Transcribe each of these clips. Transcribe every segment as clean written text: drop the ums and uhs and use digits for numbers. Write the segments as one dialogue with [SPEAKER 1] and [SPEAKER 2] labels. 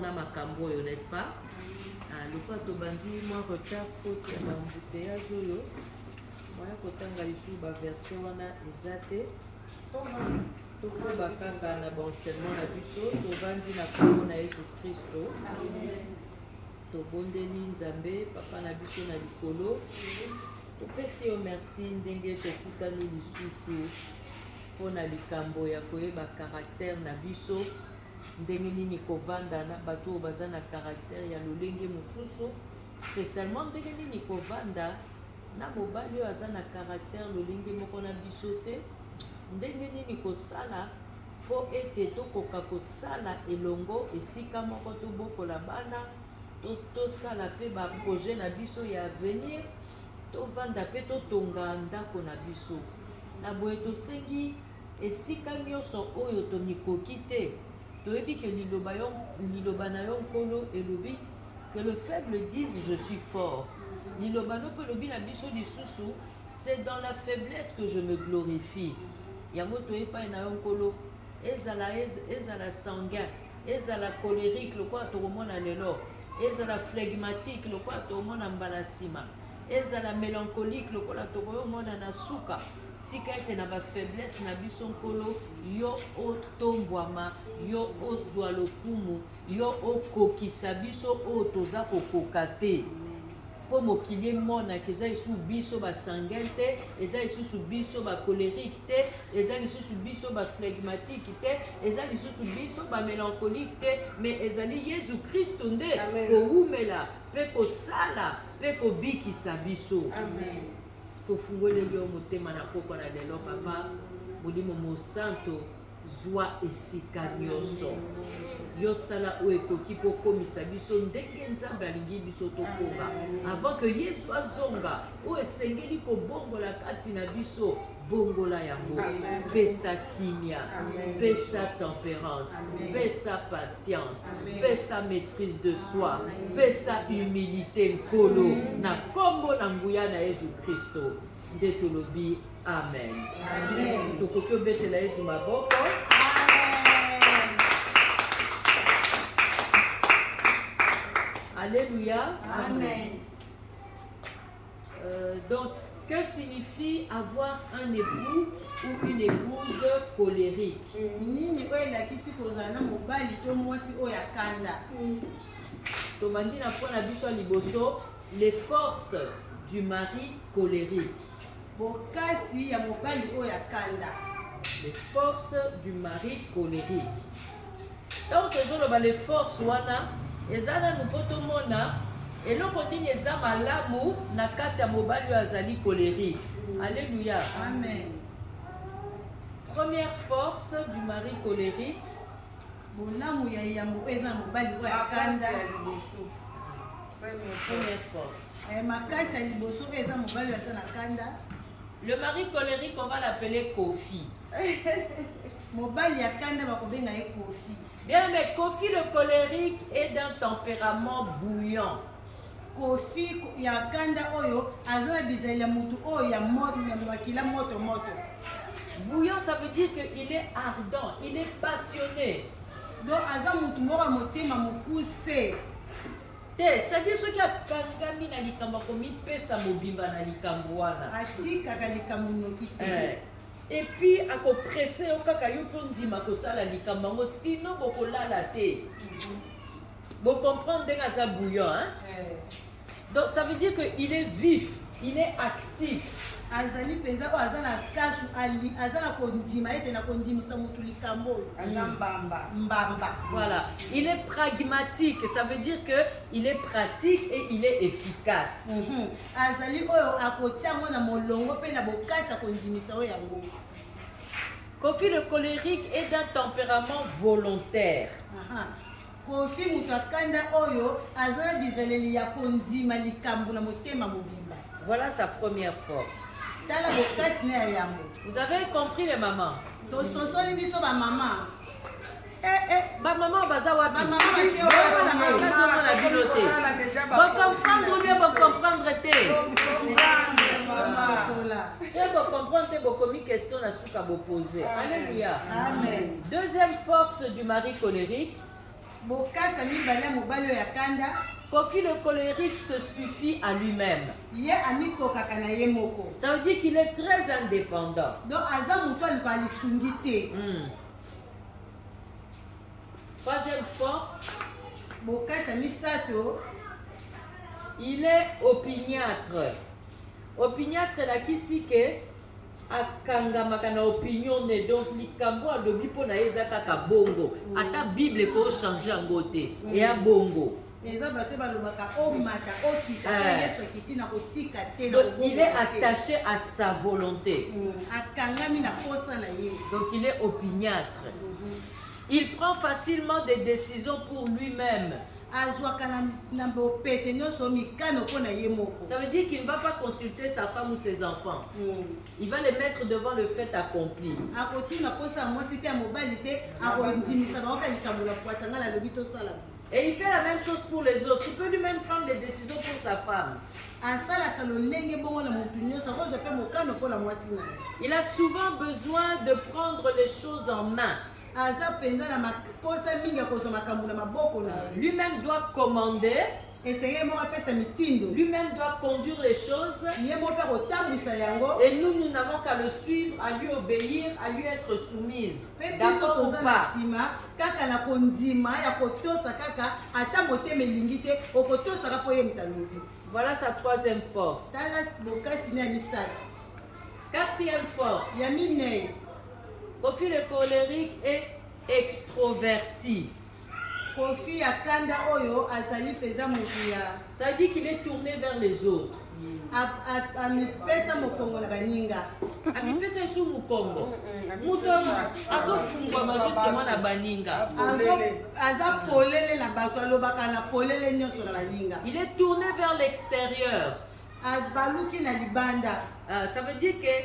[SPEAKER 1] na makambo oyo, n'est-ce pas? Le quoi tobandi moi retard faute ya bambouteillage oyo moya kotanga lisusu baversion wana eza te tokoba kaka na baenseignement na biso tovandi na kombo na Yesu Kristo tobondeli Nzambe papa na biso na likolo topesi yo merci ndenge tokutani lisusu mpona likambo ya koyeba caractère na biso ndenge nini kovanda na bato oyo baza na caractère ya lolenge mosusu spécialement ndenge nini kovanda na mobali oyo aza na caractère lolenge moko na biso te ndenge nini kosala mpo ete tokoka kosala elongo esika moko tobokola bana tosala mpe baprojet na biso ya avenir tovanda mpe totonga ndako na biso na boye tosengi esika nyonso oyo tomikoki te toyebi ke liloba na yo nkolo elobi que le faible dise je suis fort liloba no mpe elobi na biso lisusu c'est dans la faiblesse que je me glorifie yango toyepai na yo nkolo ezala sanguin ezala colérique lokola tokomona lelo ezala phlegmatique lokola tokomona mbala nsima ezala mélancolique lokola tokomona na suka tika ete na bafaiblesse na biso nkolo yo otombwama yo ozwa lokumu yo okokisa biso oyo toza kokoka te mpo mokili emonaka eza lisusu biso basanguin te eza lisusu biso bacolérique te eza lisusu biso baflegmatique te eza lisusu biso bamélancolique te mais ezali Yesu Kristo nde kowumela mpe kosala mpe kobikisa biso tofungoleli yo motema na pokwa na lelo papa molimo mosanto zwa esika nyonso yosala oyo ekoki mpo komisa biso ndenge Nzambe alingi biso tokoma avant que Yesu azonga oyo esengeli kobongola kati na biso bongola yango pesa kimia pesa tempérance pesa patience pesa maîtrise de soi pesa humilité nkolo na kombo na nguya na Yesu Kristo nde tolobi amen tokoki obetela Yesu maboko alléluia amen. Donc que signifie avoir un époux ou une épouse colérique?
[SPEAKER 2] Nini oyelakisi kozala na mobali to mwasi oyo akanda.
[SPEAKER 1] Tomandi na pona biso liboso les forces du mari colérique.
[SPEAKER 2] Bokasi ya mobali oyo akanda.
[SPEAKER 1] Les forces du mari colérique. Donc ezoloba les forces wana ezana nupoto mona eloko nini eza malamu na kati ya mobali oyo azali colérique. Alléluia.
[SPEAKER 2] Amen.
[SPEAKER 1] Première force du mari colérique.
[SPEAKER 2] Bolamu ya yambo eza mobali oyo akanda.
[SPEAKER 1] Première force.
[SPEAKER 2] Makasi ya liboso eza mobali oyo azana kanda.
[SPEAKER 1] Le mari colérique, on va l'appeler Kofi.
[SPEAKER 2] Mobali akanda bakobenga ye Kofi.
[SPEAKER 1] Bien, mais Kofi le colérique est d'un tempérament bouillant.
[SPEAKER 2] Kofi ya kanda oyo azana bizali ya mutu oyo ya moto ya makila moto.
[SPEAKER 1] Bouillant, ça veut dire qu'il est ardent, il est passionné.
[SPEAKER 2] Donc aza mutu moko motema mokuse.
[SPEAKER 1] C'est-à-dire ceux qui a kangami na likambo komipesa mobimba na likambo wana.
[SPEAKER 2] Atikaka likambo noki te.
[SPEAKER 1] Et puis ako pressé o kaka yo po ndima kosala likambo ngo sinon bokolala te. Vous comprenez nga bouillant hein? Donc ça veut dire qu'il est vif, il est actif.
[SPEAKER 2] Azali penza o azana kasu ali azana kondima ete na kondimisa mutu likambo mbamba.
[SPEAKER 1] Voilà, il est pragmatique, ça veut dire que il est pratique et il est efficace.
[SPEAKER 2] Azali oyo akotia mona molongo pe na bokasa kondimisa oyo yango.
[SPEAKER 1] Kofi le colérique est d'un tempérament volontaire.
[SPEAKER 2] Kofi mutu akanda oyo azana bizaleli ya kondima likambo na motema mobimba.
[SPEAKER 1] Voilà sa première force. Vous avez compris les mamans? Ba maman bazawa ba maman comprendre bien vous comprendre te. Vous comprendre vos commis questions la souka vous poser. Alléluia.
[SPEAKER 2] Amen.
[SPEAKER 1] Deuxième force du mari colérique.
[SPEAKER 2] bokasa mibale mobali ya kanda
[SPEAKER 1] Kofi le colérique se suffit à lui-même.
[SPEAKER 2] ye amikokaka na ye moko.
[SPEAKER 1] Ça veut dire qu'il est très indépendant.
[SPEAKER 2] Donc aza moto aluka lisungi te.
[SPEAKER 1] Troisième force,
[SPEAKER 2] bokasa misato
[SPEAKER 1] il est opiniâtre. Opiniâtre nakisi ke akangamaka na opinion ne, donc likambo alobi mpo na ye eza kaka bongo. Ata Bible eko changer yango te eya bongo.
[SPEAKER 2] eza bato balobaka omata okita yesu akiti na kotika te.
[SPEAKER 1] Donc il est attaché à sa volonté.
[SPEAKER 2] akangami na posa na ye.
[SPEAKER 1] Donc il est opiniâtre. Il prend facilement des décisions pour lui-même. Ça veut dire qu'il ne va pas consulter sa femme ou ses enfants. Il va les mettre devant le fait accompli. Et il fait la même chose pour les autres. Il peut lui-même prendre les décisions pour sa femme. Il a souvent besoin de prendre les choses en main. Lui-même doit commander. Lui-même doit conduire les choses. Et nous n'avons qu'à le suivre, à lui obéir, à lui être soumise. D'accord ou pas? Voilà sa troisième force. Quatrième force. Kofi le colérique est extroverti.
[SPEAKER 2] Kofi akanda oyo azali peza mokia.
[SPEAKER 1] Ça dit qu'il est tourné vers les autres.
[SPEAKER 2] Amipesa mokongo na baninga.
[SPEAKER 1] Amipesa sou mokongo. Muto azofungwa justement na baninga.
[SPEAKER 2] Aza polele na bato alobaka na polele nyonso na baninga.
[SPEAKER 1] Il est tourné vers l'extérieur.
[SPEAKER 2] Abaluki na libanda.
[SPEAKER 1] Ça veut dire que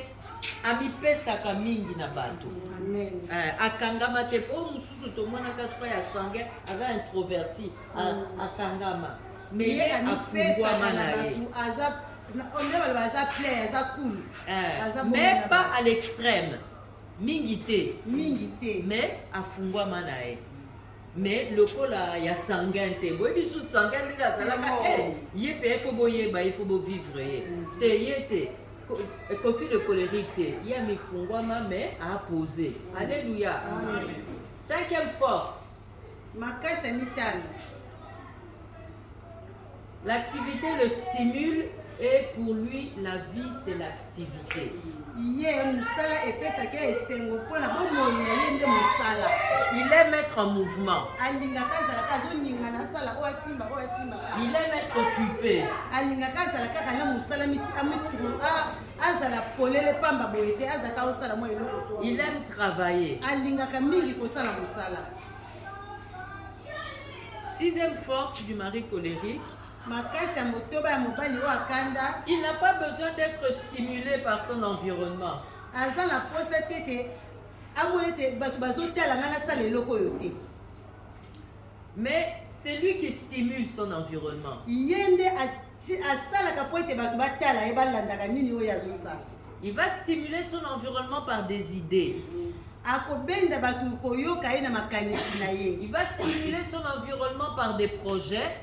[SPEAKER 1] amipesaka mingi na bato.
[SPEAKER 2] Amen.
[SPEAKER 1] Akangama te po mususu to mwana kaspa ya sange aza introverti akangama. Mais il est afungwama na ye. Mais pas à l'extrême. Mingi te. Mais afungwama na ye. Mais lokola ya sanguin te. Boy bisu sanguin te salaka ye pe faut boyeba, il faut bo vivre ye. Te ye te. Kofi le colérique, il y a mes fungwama mais à poser. Alléluia. Amen. Cinquième force. L'activité le stimule et pour lui la vie c'est l'activité. Il aime être en mouvement. Il aime être occupé. Il aime travailler. Sixième force du mari colérique. Il n'a pas besoin d'être stimulé par son environnement. Mais c'est lui qui stimule son environnement. Il va stimuler son environnement par des idées. Il va stimuler son environnement par des projets.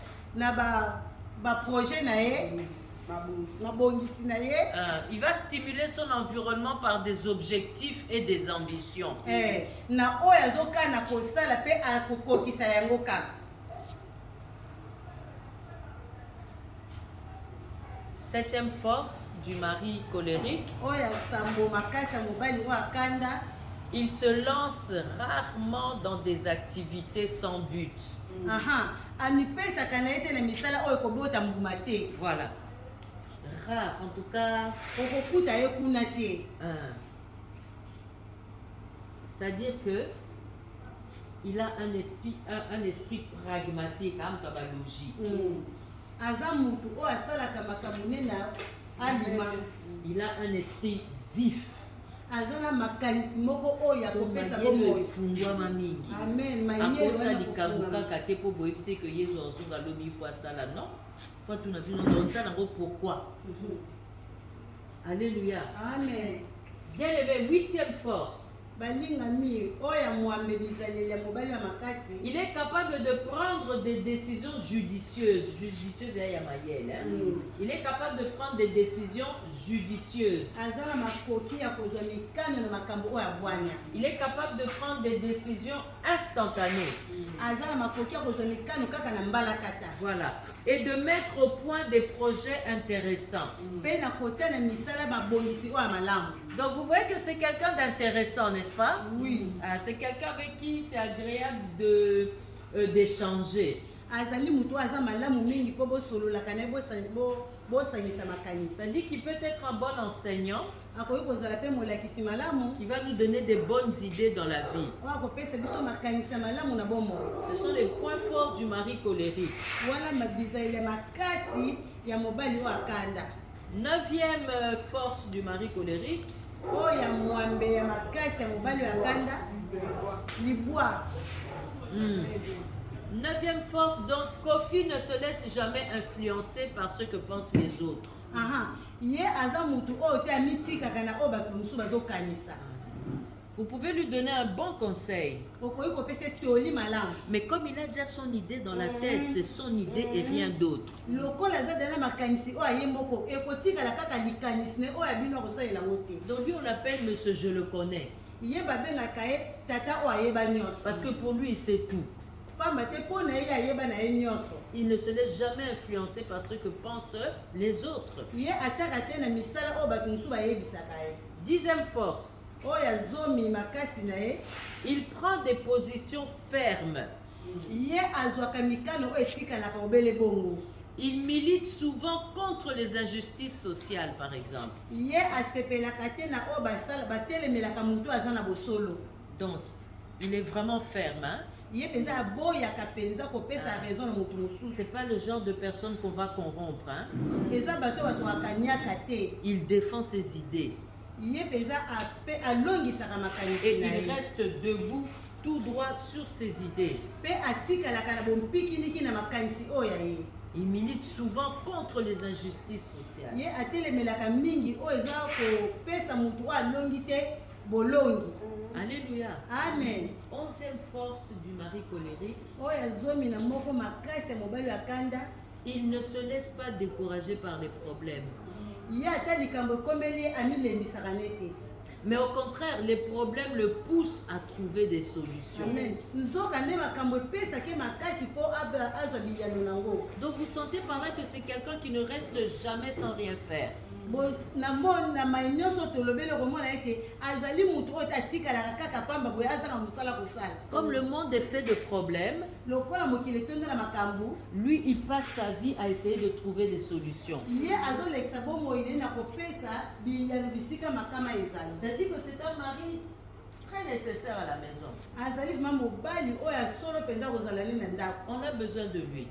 [SPEAKER 1] Il va stimuler son environnement par des objectifs et des ambitions. Septième force du mari colérique. Il se lance rarement dans des activités sans but. Voilà. Rare, en tout cas. C'est-à-dire que il a un esprit pragmatique, logique. Il a un esprit vif. Pourquoi? Alléluia.
[SPEAKER 2] Amen.
[SPEAKER 1] Bien aimé, huitième force.
[SPEAKER 2] balingami oya mwambe bizaleli ya mobali ya makasi.
[SPEAKER 1] Il est capable de prendre des décisions judicieuses. Judicieuses, il y a Mayel, hein? Il est capable de prendre des décisions judicieuses.
[SPEAKER 2] Azala makoki ya kozwa mikano na makambo oya bwanya.
[SPEAKER 1] Il est capable de prendre des décisions instantanées.
[SPEAKER 2] Azala makoki ya kozwa mikano kaka na mbala kata.
[SPEAKER 1] Voilà. Et de mettre au point des projets intéressants.
[SPEAKER 2] Pe na kotia na misala mabongisi oya malamu.
[SPEAKER 1] Donc vous voyez que c'est quelqu'un d'intéressant, n'est-ce pas?
[SPEAKER 2] Oui.
[SPEAKER 1] C'est quelqu'un avec qui c'est agréable d'échanger.
[SPEAKER 2] Azali mutu aza malamu mingi po bosolola kana bosangisa makanisi.
[SPEAKER 1] Ça dit qu'il peut être un bon enseignant
[SPEAKER 2] Akoki kozala pe molakisi malamu
[SPEAKER 1] qui va nous donner des bonnes idées dans la vie.
[SPEAKER 2] akopesa biso makanisi ya malamu na bomoi.
[SPEAKER 1] Ce sont les points forts du mari colérique.
[SPEAKER 2] Wana mabizaleli ya makasi ya mobali oyo akanda.
[SPEAKER 1] 9e force du mari colérique.
[SPEAKER 2] Oyo ya mwambe ya makasi ya mobali oyo akanda libwa.
[SPEAKER 1] 9e force, donc Kofi ne se laisse jamais influencer par ce que pensent les autres.
[SPEAKER 2] Ye aza mutu oyo te amitikaka na oyo bato mosusu bazokanisa.
[SPEAKER 1] Vous pouvez lui donner un bon conseil.
[SPEAKER 2] Okoki kopesa toli malamu.
[SPEAKER 1] Mais comme il a déjà son idée dans la tête, c'est son idée et rien d'autre.
[SPEAKER 2] Lokola aza dana makanisi oyo aye moko ekotikala kaka likanisi ne oyo abino akosalela ngo te.
[SPEAKER 1] Donc lui on l'appelle monsieur je le connais.
[SPEAKER 2] Ye babengaka ye tata oyo ayeba nyonso.
[SPEAKER 1] Parce que pour lui c'est tout.
[SPEAKER 2] Pamba te mpo na ye ayeba na ye nyonso.
[SPEAKER 1] Il ne se laisse jamais influencer par ce que pensent les autres.
[SPEAKER 2] Ye atiaka te na misala oyo bato mosusu bayebisaka ye.
[SPEAKER 1] 10e force.
[SPEAKER 2] Oyo azomi makasi na ye.
[SPEAKER 1] Il prend des positions fermes.
[SPEAKER 2] Ye azwaka mikano oyo etikalaka obele bongo.
[SPEAKER 1] Il milite souvent contre les injustices sociales, par exemple.
[SPEAKER 2] Ye asepelaka te na oyo basala batelemelaka mutu aza na bosolo.
[SPEAKER 1] Donc, il est vraiment ferme, hein? C'est pas le genre de personne qu'on va corrompre, hein? Il défend ses idées. Et il reste debout tout droit sur ses idées. Il milite souvent contre les injustices sociales. Alléluia.
[SPEAKER 2] Amen.
[SPEAKER 1] 11e force du mari colérique. Il ne se laisse pas décourager par les problèmes. Mais au contraire, les problèmes le poussent à trouver des solutions.
[SPEAKER 2] Amen.
[SPEAKER 1] Donc vous sentez par là que c'est quelqu'un qui ne reste jamais sans rien faire. Comme le monde est fait de problèmes, lui il passe sa vie à essayer de trouver des solutions. C'est-à-dire que c'est un mari très nécessaire à la maison. On a besoin de lui.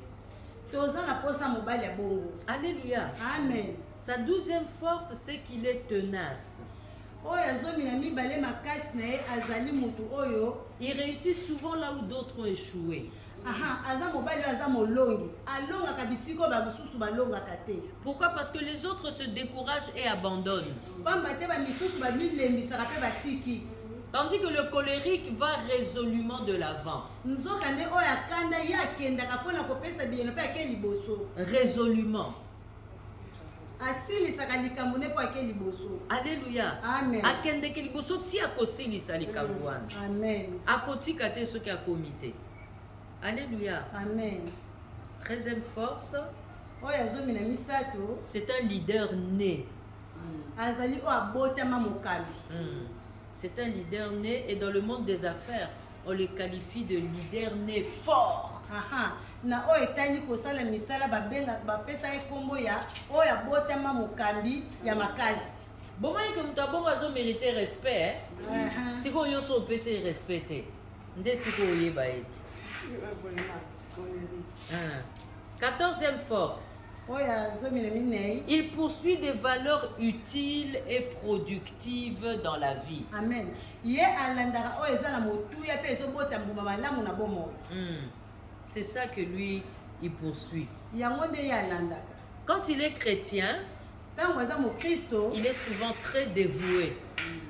[SPEAKER 1] Alléluia.
[SPEAKER 2] Amen.
[SPEAKER 1] Sa 12e force, c'est qu'il est tenace. Il réussit souvent là où d'autres ont échoué. Pourquoi? Parce que les autres se découragent et abandonnent. Tandis que le colérique va résolument de l'avant. Résolument. Alléluia.
[SPEAKER 2] Amen.
[SPEAKER 1] Akendeke liboso ti akosilisa likambo wana.
[SPEAKER 2] Amen.
[SPEAKER 1] Akotika te soki akomite. Alléluia.
[SPEAKER 2] Amen.
[SPEAKER 1] 13e force. C'est un leader né. C'est un leader né et dans le monde des affaires, on le qualifie de leader né fort.
[SPEAKER 2] Na oyo etani kosala misala bapesa ye kombo ya oyo abotama mokambi ya makasi.
[SPEAKER 1] Bomani ke mutu abongo azomérite respect, sikoyo nyonso opesi respect te nde sikoyo oyeba eti. 14e force. Il poursuit des valeurs utiles et productives dans la vie.
[SPEAKER 2] Amen.
[SPEAKER 1] C'est ça que lui, il poursuit. Quand il est chrétien,
[SPEAKER 2] ntango aza mokristo
[SPEAKER 1] il est souvent très dévoué.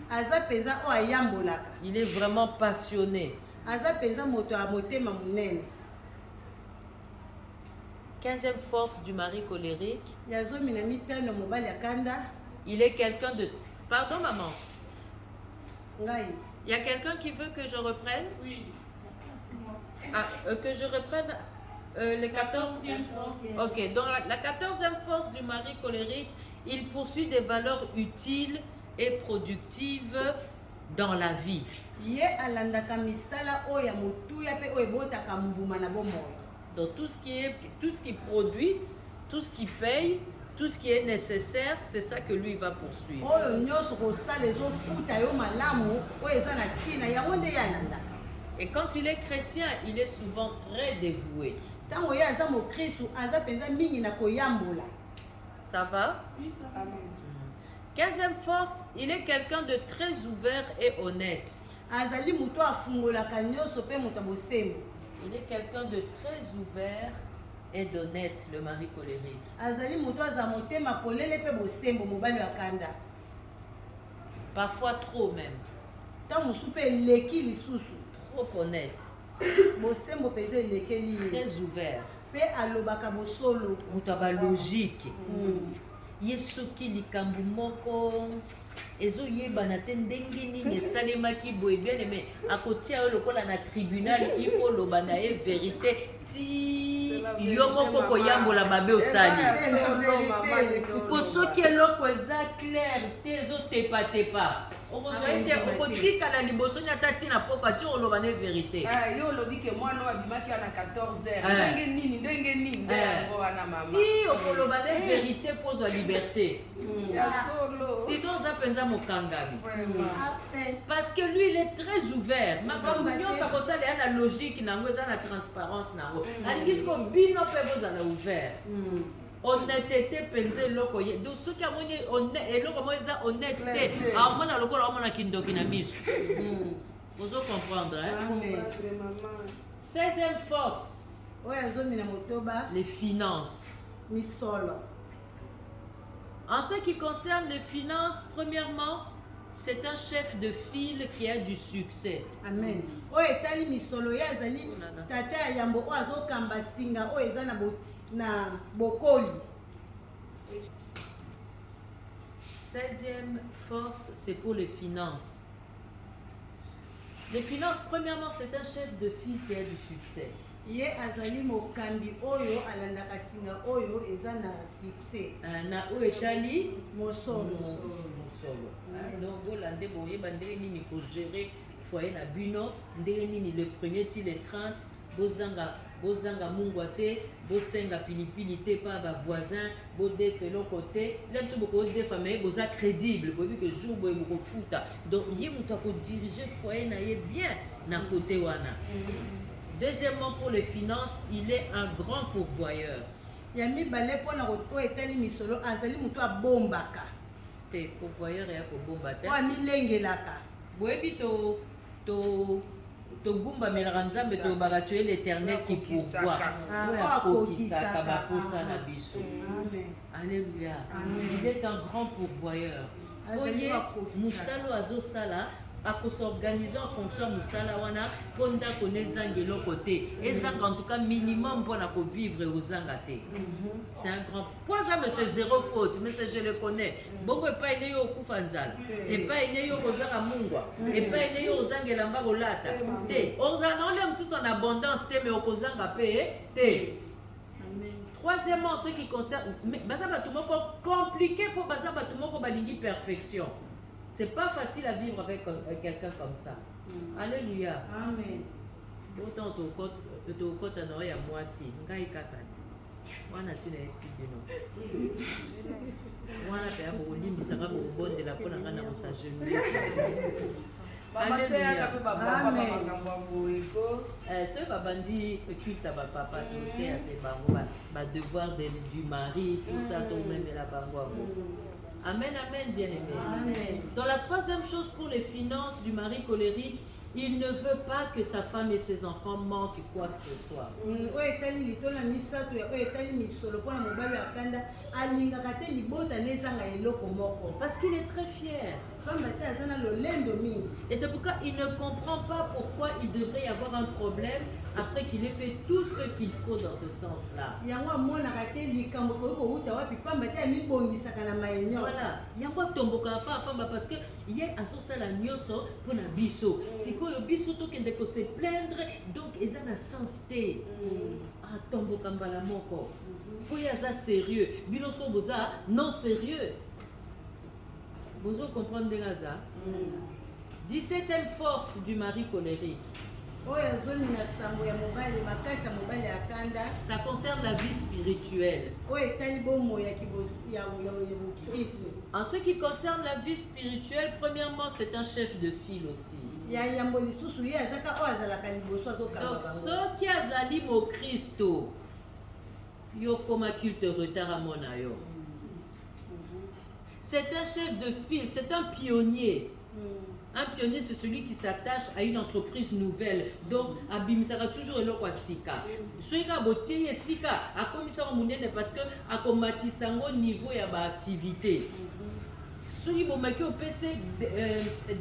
[SPEAKER 2] aza mpenza oyo ayambolaka,
[SPEAKER 1] Il est vraiment passionné.
[SPEAKER 2] aza mpenza moto ya motema monene.
[SPEAKER 1] 15e force du mari colérique.
[SPEAKER 2] ya 15 mobali ya kanda.
[SPEAKER 1] Il est quelqu'un de... Pardon, maman.
[SPEAKER 2] Ngai.
[SPEAKER 1] Il y a quelqu'un qui veut que je reprenne?
[SPEAKER 3] Oui.
[SPEAKER 1] Ah, que je reprenne les 14e force. Ok, donc la 14e force du mari colérique, il poursuit des valeurs utiles et productives dans la vie.
[SPEAKER 2] Ye alandaka misala oyo ya motuya pe oyo ebotaka mbuma na bomoi.
[SPEAKER 1] Donc tout ce qui produit, tout ce qui paye, tout ce qui est nécessaire, c'est ça que lui va poursuivre.
[SPEAKER 2] Oyo nyonso kosala ezofuta yo malamu oyo eza na ntina yango nde ye alandaka.
[SPEAKER 1] Et quand il est chrétien, il est souvent très dévoué.
[SPEAKER 2] Ntango ye aza mokristu aza mpenza mingi na koyambola.
[SPEAKER 1] Ça va?
[SPEAKER 3] Oui, ça va.
[SPEAKER 1] 15e force, il est quelqu'un de très ouvert et honnête.
[SPEAKER 2] Azali moto afungolaka nyonso pe moto bosembo.
[SPEAKER 1] Il est quelqu'un de très ouvert et d'honnête, le mari colérique.
[SPEAKER 2] Azali moto aza motema polele pe bosembo mobali ya kanda.
[SPEAKER 1] Parfois trop même.
[SPEAKER 2] Ntango mosusu pe eleki lisusu.
[SPEAKER 1] Trop honnête.
[SPEAKER 2] Bosembo peza elekeli ye.
[SPEAKER 1] Très ouvert.
[SPEAKER 2] Pe alobaka bosolo.
[SPEAKER 1] Moto aba logique. Ye soki likambo moko ezoyebana te ndenge nini esalemaki boye bien aimé akotia oyo lokola na tribunal il faut loba na ye vérité ti yo moko koyambola babe osali po soki eloko eza clair te ezotepatepa okozwa ete okotikala liboso ni ata ntina poko ati oloba na vérité
[SPEAKER 3] yo olobi ke mwana oyo abimaki wana 14h ndenge nini nde yango wana mama
[SPEAKER 1] ti okoloba na vérité mpo ozwa liberté
[SPEAKER 3] ya solo
[SPEAKER 1] sinon oza mpenza mokangami parce que lui il est très ouvert makambo nyonso akosala ya na logique nango eza na transparence nango alingi siko bino mpe bozala ouvert honnêteté mpenza eloko ye donc soki amoni eloko moko eza honnête te aomona lokola aomona kindoki na miso ozo comprendre 16e force
[SPEAKER 2] oyo azomi na motoba
[SPEAKER 1] les finances.
[SPEAKER 2] misolo.
[SPEAKER 1] En ce qui concerne les finances, premièrement, c'est un chef de file qui a du succès.
[SPEAKER 2] Amen. Oyo etali misolo ye azali tata ya yambo oyo azokamba singa oyo eza na bokoli.
[SPEAKER 1] 16e force, c'est pour les finances. Les finances, premièrement, c'est un chef de file qui a du succès.
[SPEAKER 2] Ye azali mokambi oyo alandaka singa oyo eza na succès.
[SPEAKER 1] Na oyo etali
[SPEAKER 2] mosolo.
[SPEAKER 1] Donc bolande boyeba ndenge nini ko gérer foyer na bino, ndenge nini le premier ti le 30 bozanga mungwa te, bosenga pilipili te pa ba voisin, bodefa eloko te, là biso bokodefa mais boza crédible, boyebi que jour boye bokofuta. Donc ye moto akodiriger foyer na ye bien na côté wana. Deuxièmement, pour les finances, il est un grand pourvoyeur.
[SPEAKER 2] Ya mibale pona ko etali misolo azali moto abombaka.
[SPEAKER 1] Te pourvoyeur ya ko bomba te.
[SPEAKER 2] Wa milengelaka.
[SPEAKER 1] Boyebi to gumba melaka nzambe to baka tu l'Éternel qui pourvoit. Akokisaka baposa na biso.
[SPEAKER 2] Amen.
[SPEAKER 1] Alléluia. Il est un grand pourvoyeur. Oye musalo azosala à s'organiser en fonction de musala wana ponda konezanga eloko te ezanga en tout cas minimum pour na vivre aux angate. C'est un grand point ça mais c'est zéro faute mais je le connais bongo pas ine yo kufa nzala et pas ine yo kozanga mungwa et pas ine yo kozanga elamba kolata te ozana ole msusu en abondance te mais okozanga pe te. Troisièmement, ce qui concerne compliqué pour bazaba tumoko balingi perfection. C'est pas facile à vivre avec quelqu'un comme ça. Alléluia.
[SPEAKER 2] Amen.
[SPEAKER 1] Autant tu côté à Noé à moi si, ngai kakati. Wana si na FC dino. Wana pe abo limbi sanga bo bonde la pona ngana ko sa genou. Alléluia. Ce babandi culte à papa tout terre de bango ba devoir du mari tout ça tout même la bango. Amen, amen, bien-aimé.
[SPEAKER 2] Amen.
[SPEAKER 1] Dans la troisième chose pour les finances du mari colérique, Il ne veut pas que sa femme et ses enfants manquent quoi que ce soit.
[SPEAKER 2] oyo etali litola misato ya oyo etali misolo mpona mobali ya kanda alingaka te libota nezanga eloko moko
[SPEAKER 1] Parce qu'il est très fier.
[SPEAKER 2] pamba te aza na lolendo mingi.
[SPEAKER 1] Et c'est pourquoi il ne comprend pas pourquoi il devrait y avoir un problème après qu'il ait fait tout ce qu'il faut dans ce sens-là.
[SPEAKER 2] yango amonaka te likambo koki kowuta wapi pamba te amibongisaka na maye nyonso.
[SPEAKER 1] Voilà, yango atomboka pa pamba parce que ye azosala nyonso mpona biso. Sikoyo biso tokende ko se plaindre donc eza na sens te. Atomboka mbala moko. Po ye aza sérieux. Bino soko boza non sérieux. Bozo comprendre ndenge aza. 17e force du mari colérique.
[SPEAKER 2] oyo azoni na sango ya mobali makasi ya mobali ya kanda
[SPEAKER 1] Ça concerne la vie spirituelle.
[SPEAKER 2] oyo etali bomoi ya bokristu.
[SPEAKER 1] En ce qui concerne la vie spirituelle, premièrement, c'est un chef de file aussi.
[SPEAKER 2] ya yambo lisusu ye azaka oyo azalaka liboso azokamba
[SPEAKER 1] Donc,
[SPEAKER 2] bango.
[SPEAKER 1] soki azali mo Christo, yo koma culte retard à mon ayo. C'est un chef de file, c'est un pionnier. Un pionnier, c'est celui qui s'attache à une entreprise nouvelle. Donc, abimisaka toujours eloko ya sika. Soki ka botie sika, akomisaka munene parce que akomatisango niveau ya ba activité. Soki bomaki opese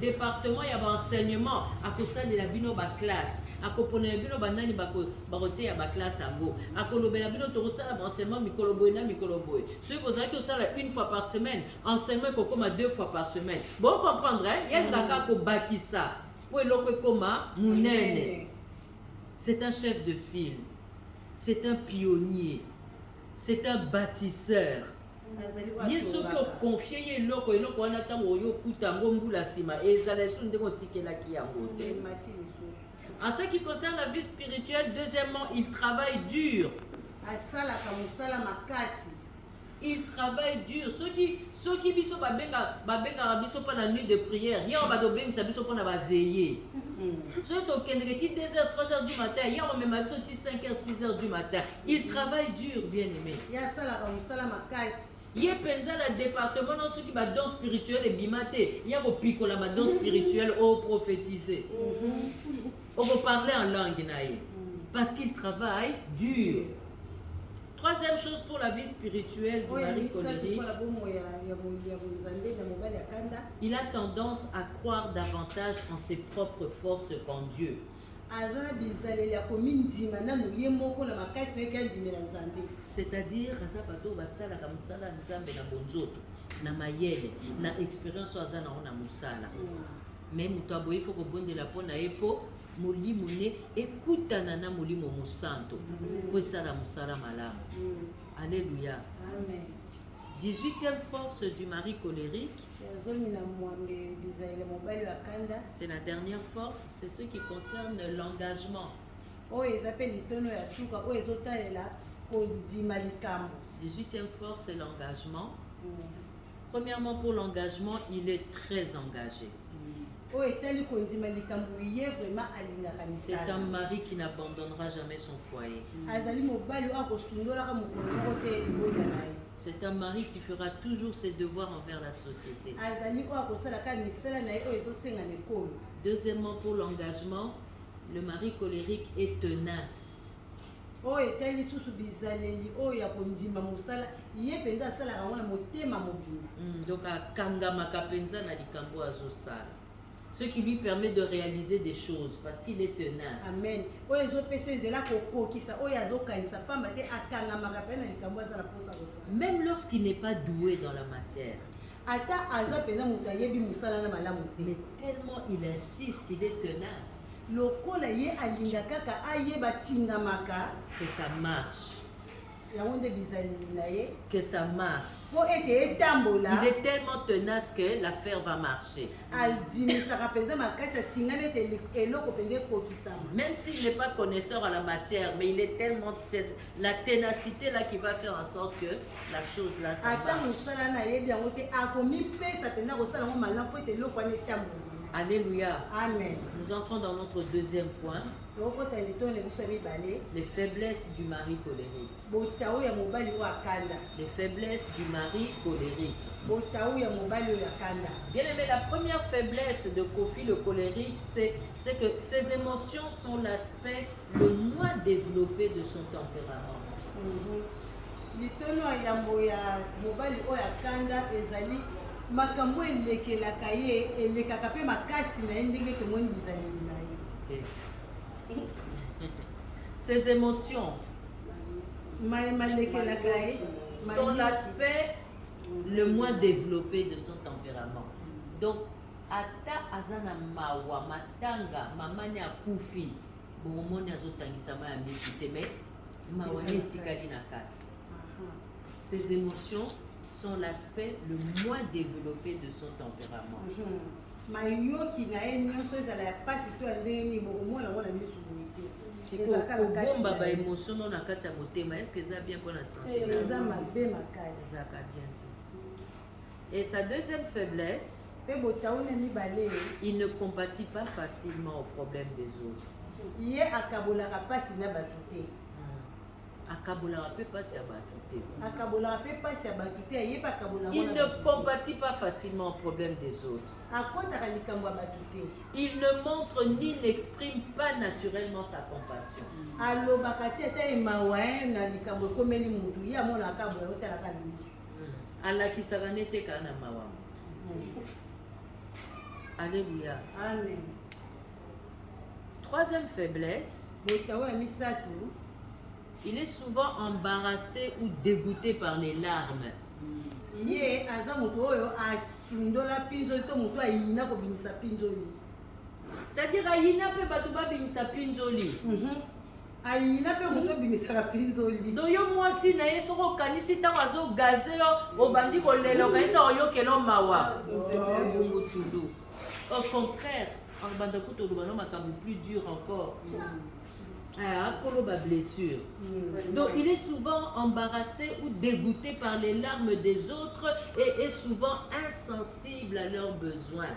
[SPEAKER 1] département ya ba enseignement, akosalela bino ba classe. Akoponela bino banani bakote ya ba classe yango. Akolobela bino tokosala ba enseignement mikolo boye na mikolo boye. Soki bozalaki osala une fois par semaine, enseignement ekokoma 2 fois par semaine. Bon comprendre, hein? Yalingaka kobakisa po eloko ekoma munene. C'est un chef de file. C'est un pionnier. C'est un bâtisseur. Ye soki okonfie ye eloko wana ntango oyo okuta yango mbula nsima ezala esu ndenge otikelaki yango te. En ce qui concerne la vie spirituelle, deuxièmement, il travaille dur.
[SPEAKER 2] asalaka mosala makasi.
[SPEAKER 1] Il travaille dur. Ceux qui biso babengaka biso mpona nuit de prière, hier badobengisa biso mpona baveiller. Ceux qui okendeki 2h, 3h du matin, hier omema biso ti 5h, 6h du matin. Il travaille dur, bien aimé.
[SPEAKER 2] ye asalaka mosala makasi.
[SPEAKER 1] Ye penza na département dans ceux qui ba don spirituel et bimate, ya ko pikola ba don spirituel au prophétiser. On va parler en langue naïe parce qu'il travaille dur. Troisième chose pour la vie spirituelle du
[SPEAKER 2] oyo
[SPEAKER 1] mari
[SPEAKER 2] misaki
[SPEAKER 1] colérique,
[SPEAKER 2] mpona bomoi ya bonzambe ya mobali ya kanda
[SPEAKER 1] il a tendance à croire davantage en ses propres forces qu'en Dieu.
[SPEAKER 2] aza na bizaleli ya komindima nanu ye moko na makasi na yeke andimela nzambe.
[SPEAKER 1] C'est-à-dire aza bato basalaka mosala nzambe na bonzoto na mayele na expérience oyo aza nango na mosala. Mais moto aboyi fo kobondela mpo na ye mpo molimo ne ekutana na molimo mosanto mpo esala mosala malamu. Alléluia.
[SPEAKER 2] amen.
[SPEAKER 1] 18e force du mari colérique,
[SPEAKER 2] yazoni na mwambe bizaleli ya mobali ya kanda
[SPEAKER 1] c'est la dernière force, c'est ce qui concerne l'engagement.
[SPEAKER 2] oyo eza mpe litono ya suka oyo ezotalela kondima likambo.
[SPEAKER 1] 18e force, c'est l'engagement. Premièrement, pour l'engagement, il est très engagé.
[SPEAKER 2] oyo etali kondima likambo ye vraiment alingaka
[SPEAKER 1] C'est un
[SPEAKER 2] misala.
[SPEAKER 1] mari qui n'abandonnera jamais son foyer.
[SPEAKER 2] azali mobali oyo akosundolaka mokolo moko te liboda na ye.
[SPEAKER 1] C'est un mari qui fera toujours ses devoirs envers la société.
[SPEAKER 2] azali oyo akosalaka misala na ye oyo ezosenga na ekolo.
[SPEAKER 1] Deuxièmement, pour l'engagement, le mari colérique est tenace.
[SPEAKER 2] oyo etali lisusu bizaleli oyo ya kondima mosala ye mpenza asalaka yango na motema mobima.
[SPEAKER 1] Donc, akangamaka penza na likambo azosala. Ce qui lui permet de réaliser des choses parce qu'il est tenace.
[SPEAKER 2] amen. oyo ezopesa nzela kokokisa oyo azokanisa pamba te akangamaka mpe na likambo azala mposa kosala.
[SPEAKER 1] Même lorsqu'il n'est pas doué dans la matière.
[SPEAKER 2] ata aza mpenza moto ayebi mosala na malamu
[SPEAKER 1] Mais
[SPEAKER 2] te
[SPEAKER 1] tellement il insiste, il est tenace,
[SPEAKER 2] lokola ye alinga kaka ayeba tingamaka
[SPEAKER 1] que ça marche.
[SPEAKER 2] yango nde bizaleli na ye
[SPEAKER 1] Que ça marche.
[SPEAKER 2] mpo ete etambola.
[SPEAKER 1] Il est tellement tenace que l'affaire va marcher.
[SPEAKER 2] adimisaka mpenza makasi atingami ete eloko mpenza ekokisama.
[SPEAKER 1] Même s'il n'est pas connaisseur en la matière, mais il est tellement... C'est la ténacité là qui va faire en sorte que la chose là, ça
[SPEAKER 2] ata
[SPEAKER 1] marche.
[SPEAKER 2] mosala na yebi yango te akomipesa mpenza kosala yango malamu mpo ete eloko wana etambola.
[SPEAKER 1] Alléluia.
[SPEAKER 2] Amen.
[SPEAKER 1] Nous entrons dans notre deuxième point,
[SPEAKER 2] tokota litone biso ya mibale
[SPEAKER 1] les faiblesses du mari colérique.
[SPEAKER 2] botau ya mobali oyo akanda
[SPEAKER 1] Les faiblesses du mari colérique.
[SPEAKER 2] botau ya mobali oyo akanda.
[SPEAKER 1] Bien aimé, la première faiblesse de Kofi le colérique, c'est que ses émotions sont l'aspect le moins développé de son tempérament.
[SPEAKER 2] litono ya yambo ya mobali oyo akanda ezali makambo elekelaka ye elekaka mpe makasi na ye ndenge tomoni bizaleli na ye.
[SPEAKER 1] Okay. Ses émotions
[SPEAKER 2] malekelaka ye
[SPEAKER 1] sont l'aspect le moins développé de son tempérament. Donc, ata azana mawa matanga mamani akufi bomoni azotangisama ya misu te mais mawa etikali na kati. Ses émotions sont l'aspect le moins développé de son tempérament.
[SPEAKER 2] mayoki na ye nyonso ezala ya pasi to ya ndenge nini bokomona ngo na misu boye te.
[SPEAKER 1] Kobomba ba émotion na kati ya motema, est-ce que ça bien pour la santé?
[SPEAKER 2] eza mabe makasi.
[SPEAKER 1] Ezaka bien te. Et sa deuxième faiblesse,
[SPEAKER 2] mpe botau na mibale
[SPEAKER 1] il ne compatit pas facilement aux problèmes des autres.
[SPEAKER 2] ye akabolaka pasi na bato te.
[SPEAKER 1] Akabolaka pe pasi ya bato te.
[SPEAKER 2] akabolaka mpe pasi ya bato te ayeba akabolaka
[SPEAKER 1] Il ne compatit pas facilement aux problèmes des autres.
[SPEAKER 2] akotaka likambo ya bato te.
[SPEAKER 1] Il ne montre ni n'exprime pas naturellement sa compassion.
[SPEAKER 2] alobaka te ata emawa na likambo ekomeli mutu ye amonaka aboya otalaka na miso.
[SPEAKER 1] Alakisaka nete kaka na mawa. Alléluia.
[SPEAKER 2] amen.
[SPEAKER 1] Troisième faiblesse,
[SPEAKER 2] botau ya misato
[SPEAKER 1] il est souvent embarrassé ou dégoûté par les larmes.
[SPEAKER 2] ye aza moto oyo asundola mpinzoli to moto ayina kobimisa mpinzoli.
[SPEAKER 1] C'est-à-dire ayina pe bato babimisa pinzoli.
[SPEAKER 2] ayina mpe moto obimisaka mpinzoli.
[SPEAKER 1] Donc yo mwasi na ye soko okanisi ntango azogaze yo obandi kolela okanisa oyokela mawa bongo tulu. Au contraire, en banda kutoloba no makambo plus dur encore. Koloba blessure. Donc il est souvent embarrassé ou dégoûté par les larmes des autres et est souvent insensible à leurs besoins.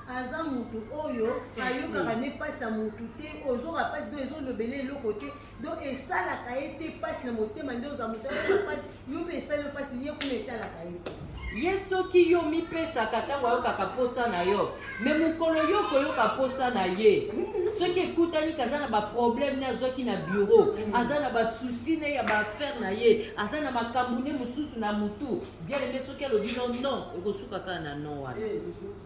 [SPEAKER 2] aza motu oyo ayokaka ne pasi ya motu te ozoka pasi do ezolobela eloko te donc esalaka ye te pasi na motema nde oza motu ayoka pasi yo mpe esali yo pasi ye kuna etalaka ye te.
[SPEAKER 1] Ye soki yo mipesaka ntango ayokaka posa na yo me mokolo yo koyoka posa na ye soki ekutani kaza na baproblème ne azwaki na bureau aza na basusi ne ya baaffaire na ye aza na makambo ne mosusu na mutu bien aimé soki alobi no non ekosuka kaka na non wana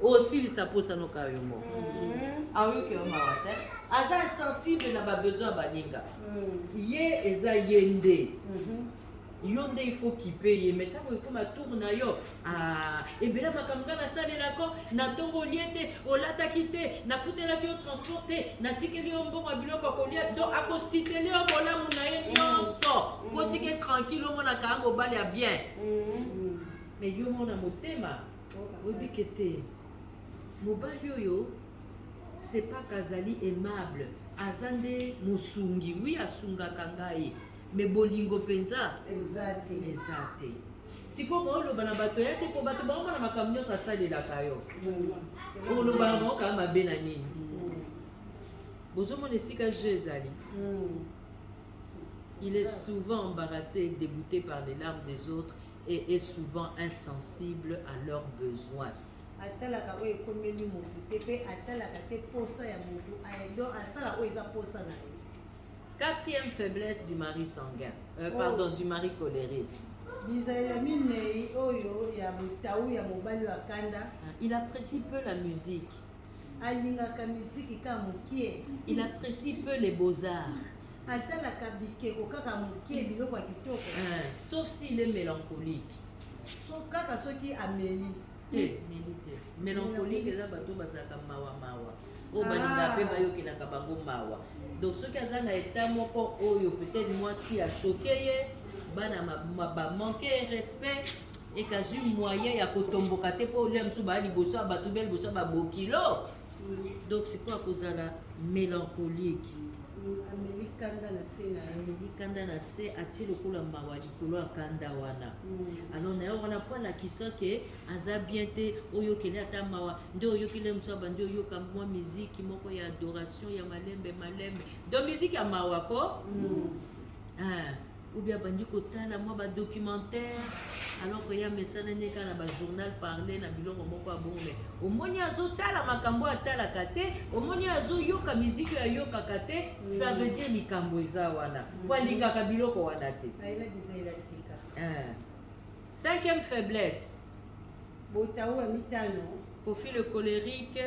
[SPEAKER 1] osilisa posa noka yo moko ayoki yo mawa te aza insensible na babesoin ya baninga ye eza ye nde yo nde il faut kipe ye mais ntango ekoma tour na yo ebela makambo nga nasalelako na ntongo olie te olataki te nafutelaki yo transport te natikeli yo mbongo ya biloko ya kolia donc akositeli yo bolamu na ye nyonso po tike tranquille omonaka ya mobali ya bien mais yo mona motema oyebike te mobali oyo c'est pas kazali aimable aza nde mosungi wi asungaka ngai me bolingo mpenza
[SPEAKER 2] eza
[SPEAKER 1] te sikoyo baoloba na bato ya te mpo bato baomona makambo nyonso asalelaka yo olobaka bango kaka mabe na nini bozomona esika jeu ezali il est souvent embarrassé et dégoûté par les larmes des autres et est souvent insensible à leurs besoins.
[SPEAKER 2] atalaka oyo ekomeli motu te mpe atalaka te posa ya motu donc asala oyo eza posa na ye.
[SPEAKER 1] Quatrième faiblesse du mari sanguin, pardon, du mari colérique.
[SPEAKER 2] bizalela minei oyo ya botau ya mobali oyo akanda.
[SPEAKER 1] Il apprécie peu la musique.
[SPEAKER 2] alingaka miziki kaka mokie.
[SPEAKER 1] Il apprécie peu les beaux-arts.
[SPEAKER 2] atalaka bikeko kaka mokie biloko ya kitoko.
[SPEAKER 1] Sauf s'il est mélancolique.
[SPEAKER 2] kaka soki ameli.
[SPEAKER 1] Mélancolique eza bato bazalaka mawa mawa. O balinga pe bayokelaka bango mawa. Donc soki aza na état moko oyo peut-être mwasi achoke ye bana manquer respect ekazwi moyen ya kotomboka te mpo olia mosusu baya liboso ya bato be liboso ya babokilo. Donc c'est quoi kozala mélancolique.
[SPEAKER 2] ameli kanda na se na ye.
[SPEAKER 1] ameli kanda na se atie lokola mawa likolo ya kanda wana. Alors na ye wana mpo alakisa ke aza bien te oyokeli ata mawa nde oyokeli mosu abandi oyoka mwa miziki moko ya adoration ya malembe donc miziki ya mawa ko ou bien abandi kotala mwa badocumentaire alors que ya mesana ne kaka na bajournal parle na biloko moko ya bongo me omoni azotala makambo atalaka te omoni azoyoka miziki ayokaka te ça veut dire likambo eza wana po alingaka biloko wana te.
[SPEAKER 2] ayena bizaela sika.
[SPEAKER 1] 5e faiblesse,
[SPEAKER 2] botao ya mitano.
[SPEAKER 1] Kofi le colérique,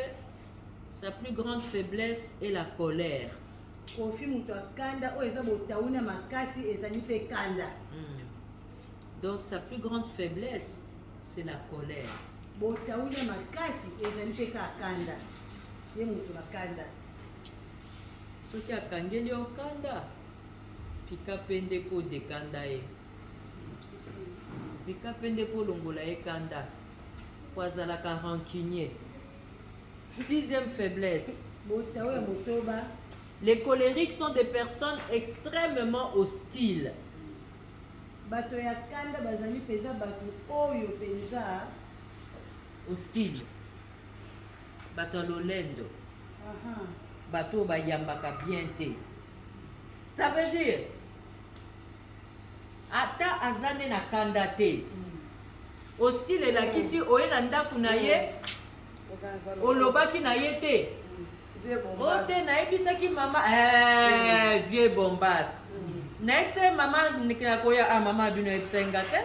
[SPEAKER 1] sa plus grande faiblesse est la colère.
[SPEAKER 2] Kofi moto akanda oyo eza botao na makasi ezali mpe kanda.
[SPEAKER 1] Donc sa plus grande faiblesse c'est la colère.
[SPEAKER 2] Botao na makasi ezali mpe kanda. Ye moto akanda.
[SPEAKER 1] Soki akangeli okanda pika pende po dekanda ye. Pika pende po longola ye kanda. Po azalaka rancunier. 6e faiblesse.
[SPEAKER 2] Botao ya motoba.
[SPEAKER 1] Les colériques sont des personnes extrêmement hostiles.
[SPEAKER 2] Bato ya kanda bazali peza bato oyo peza
[SPEAKER 1] hostile. Bato lolendo.
[SPEAKER 2] Aha.
[SPEAKER 1] Bato bayambaka bien te. Ça veut dire ata azane na kanda te. Hostile elakisi oye na ndaku na ye olobaki na ye te. Ote nayebisaki mama vieux bombasse. Nayebisa mama nikoya mama bino yebisa nga te.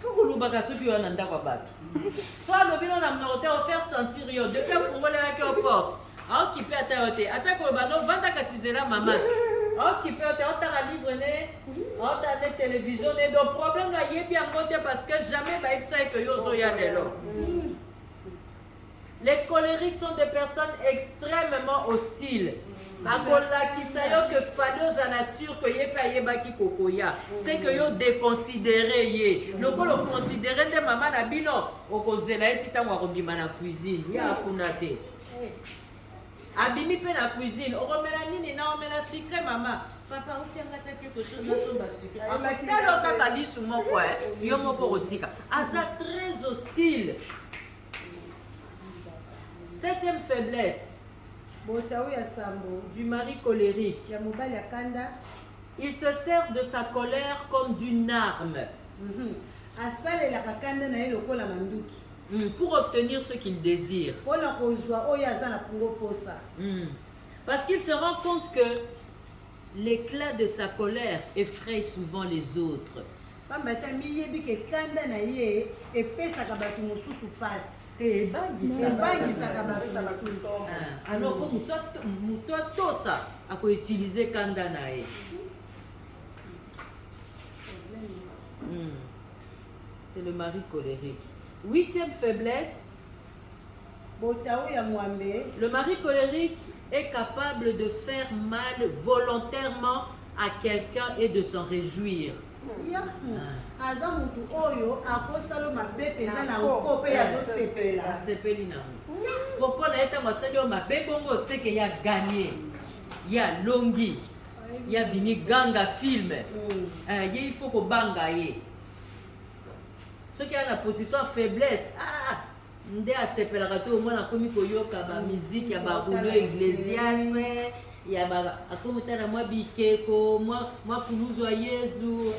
[SPEAKER 1] Faut kolobaka soki oyo na ndako ya bato. So alobi no na mnoko te ofaire sentir yo depuis afungolelaki yo porte. Aokipe ata yo te. Ata koloba no vandaka sizela mama te. Aokipe yo te otala livre ne otala télévision ne donc problème na yebi yango te parce que jamais bayebisaki ke yo ozoya lelo. Les colériques sont des personnes extrêmement hostiles. Akolakisa yo que fallait ozala sûr que ye pe ayebaki kokoya. C'est que yo déconsidéré ye. Lokolo considéré nde mama na bino okozela ye ti ntango akobima na cuisine. Ya akuna te. Abimi pe na cuisine. Okomela nini na omela sucré mama. Papa otianga ta quelque chose na somba sucré. Talo kaka lisu moko yo moko kotika. Aza très hostile. 7e faiblesse du mari colérique. Il se sert de sa colère comme d'une arme pour obtenir ce qu'il désire. Parce qu'il se rend compte que l'éclat de sa colère effraie souvent les autres. Alors ko muto tosa ako utiliser kanda na ye. C'est le mari colérique. 8e faiblesse. Le mari colérique est capable de faire mal volontairement à quelqu'un et de s'en réjouir.
[SPEAKER 2] Aza mutu oyo akosalo mabe peza na okope ya zosepela.
[SPEAKER 1] Asepeli na mo. Popo na eta masali o mabe bongo seke ya gagné. Ya longi. Ya bini ganga film. Ye il faut ko banga ye. Ce qui a la position faiblesse. Nde asepela to mona komi koyoka ba musique ya ba rouleau Iglesias. Ya ba akomutana mwa bikeko mwa kuluzu wa Yesu.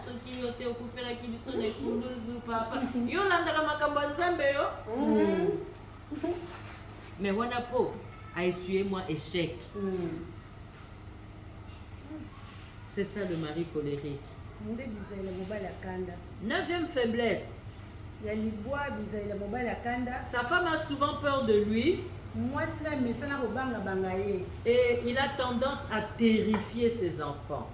[SPEAKER 1] Soki yote okufela kibiso na kuluzu papa. Yo landaka makambo nzambe yo. Mais wana po a essuyé moi échec. C'est ça le mari colérique. 9e faiblesse. Sa femme a souvent peur de lui. Et il a tendance à terrifier ses enfants.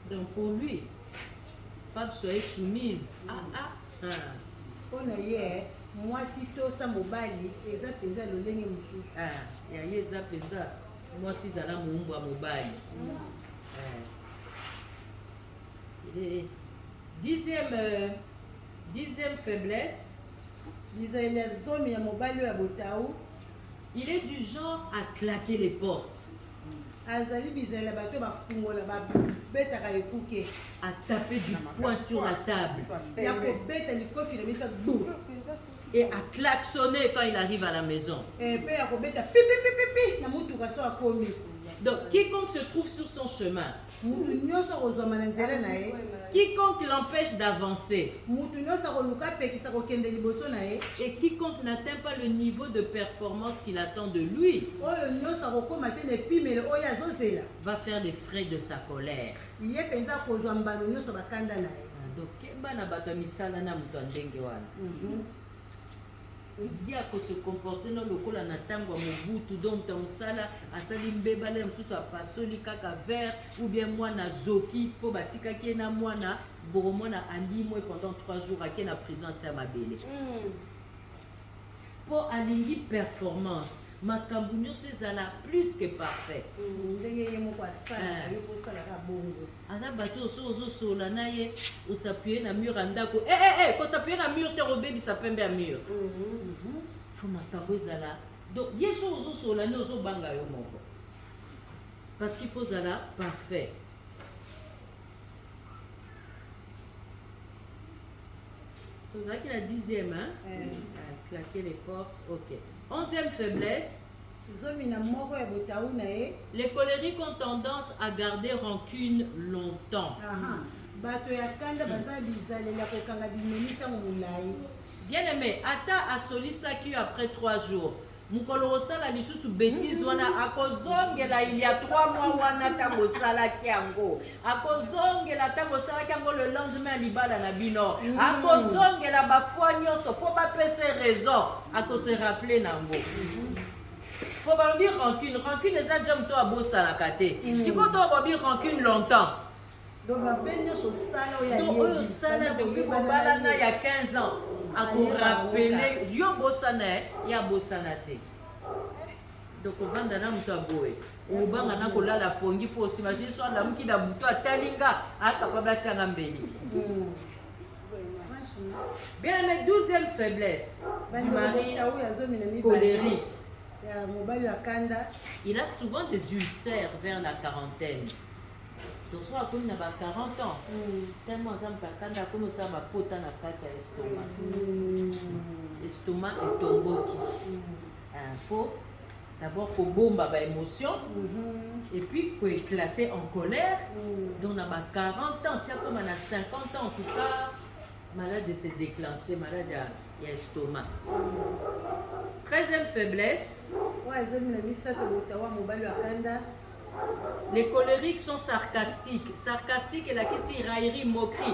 [SPEAKER 1] Donc pour lui, femme soyez soumise. Moi si zala mumbwa mobali. 10e 10e faiblesse,
[SPEAKER 2] bizaleli ya zomi ya mobali oyo ya botau
[SPEAKER 1] il est du genre à claquer les portes,
[SPEAKER 2] azali bizaleli ya bato bafungola babetaka ekuke
[SPEAKER 1] à taper du poing sur la table
[SPEAKER 2] ya kobeta likofi na bisa bu
[SPEAKER 1] et à klaxonner quand il arrive à la maison.
[SPEAKER 2] mpe ya kobeta pipipipipi na mutuka so akomi.
[SPEAKER 1] Donc, quiconque se trouve sur son chemin,
[SPEAKER 2] mutu nyonso akozwama na nzela na ye,
[SPEAKER 1] quiconque l'empêche d'avancer
[SPEAKER 2] mutu nyonso akoluka apekisa kokende liboso na ye,
[SPEAKER 1] et quiconque n'atteint pas le niveau de performance qu'il attend de lui
[SPEAKER 2] oyo nyonso akokóma te na epimele oyo azozela
[SPEAKER 1] va faire les frais de sa colère.
[SPEAKER 2] ye mpenza akozwa mbano nyonso bakanda na ye.
[SPEAKER 1] Donc, kemba na bato ya misala na moto ya ndenge wana. Il y a que se comporter dans le col en attendant mon bout tout donc ton sala à sali mbeba le msusu apasoli kaka vert ou bien moi na zoki po batika ki na moi na boromona ali moi pendant 3 jours à na prison à mabele. Po alingi performance makambu nyonso ezala plus que parfait.
[SPEAKER 2] ndenge ye moko asala yo kosalaka bongo
[SPEAKER 1] Aza bato ozosola na ye osappuye na mur andako kosappuye na mur te obebisa pembe ya mur. Faut makambo ezala donc yeso ozosola ne ozobanga yo moko parce qu'il faut zala parfait. Tozaki la 10e claquer les portes. Ok. 11e faiblesse,
[SPEAKER 2] zomi na moko ya botau na ye.
[SPEAKER 1] les colériques ont tendance à garder rancune longtemps.
[SPEAKER 2] bato ya kanda baza bizaleli ya kokanga bimemi ntango molai.
[SPEAKER 1] Bien aimé, ata asolisaki yo après 3 jours mokolo osala lisusu bétise wana akozongela il y a 3 mois wana ntango osalaki yango, akozongela ntango osalaki yango le lendemain ya libala na bino, akozongela bafwa nyonso mpo bapesa raison akose rappele nango. Po balobi rancune eza nje moto abosalaka te sikoyo to babi rancune longtemps.
[SPEAKER 2] donc babe nyonso osala oyo
[SPEAKER 1] oyo osala depuis bobalana ya 15 ans akorapele yo bosana ya bosana te. Donc ovanda na moto aboye obanga na kolala pongi mpo osimagine so alamuki na butu atalinga akapable atianga mbeli. Bien aimé, 12e faiblesse du mari colérique. Il a souvent des ulcères vers la quarantaine. Donc soit comme il a 40 ans, tellement ça me comme ça ma pota na kati ya estomac. Estomac et tomboki. Faut d'abord faut bomba ba émotion et puis faut éclater en colère. Donc on a 40 ans, tiens comme on a 50 ans en tout cas, malade s'est déclenché, malade il y a estomac. 13e faiblesse. Les colériques sont sarcastiques. Sarcastique et la question raillerie, moquerie.